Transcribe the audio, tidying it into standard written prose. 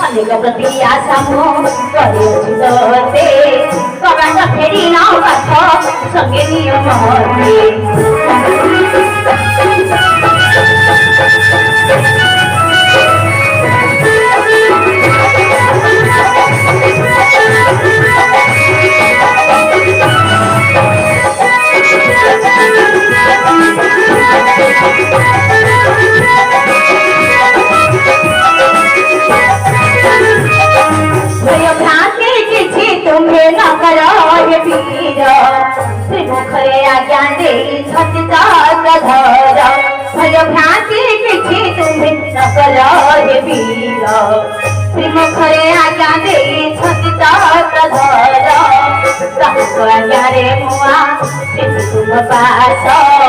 अनेक प्रति आशा मो गरिछु तोते कबाट फेरि नआउँछ सँगै नियम तुम्हें न करो ये पीर श्रीमुखरे आज्ञा दे छति धर भय भ्रांति किछि तुम्हें न करो ये पीर श्रीमुखरे आज्ञा दे छति धर आज्ञा रे मुआ तुम पास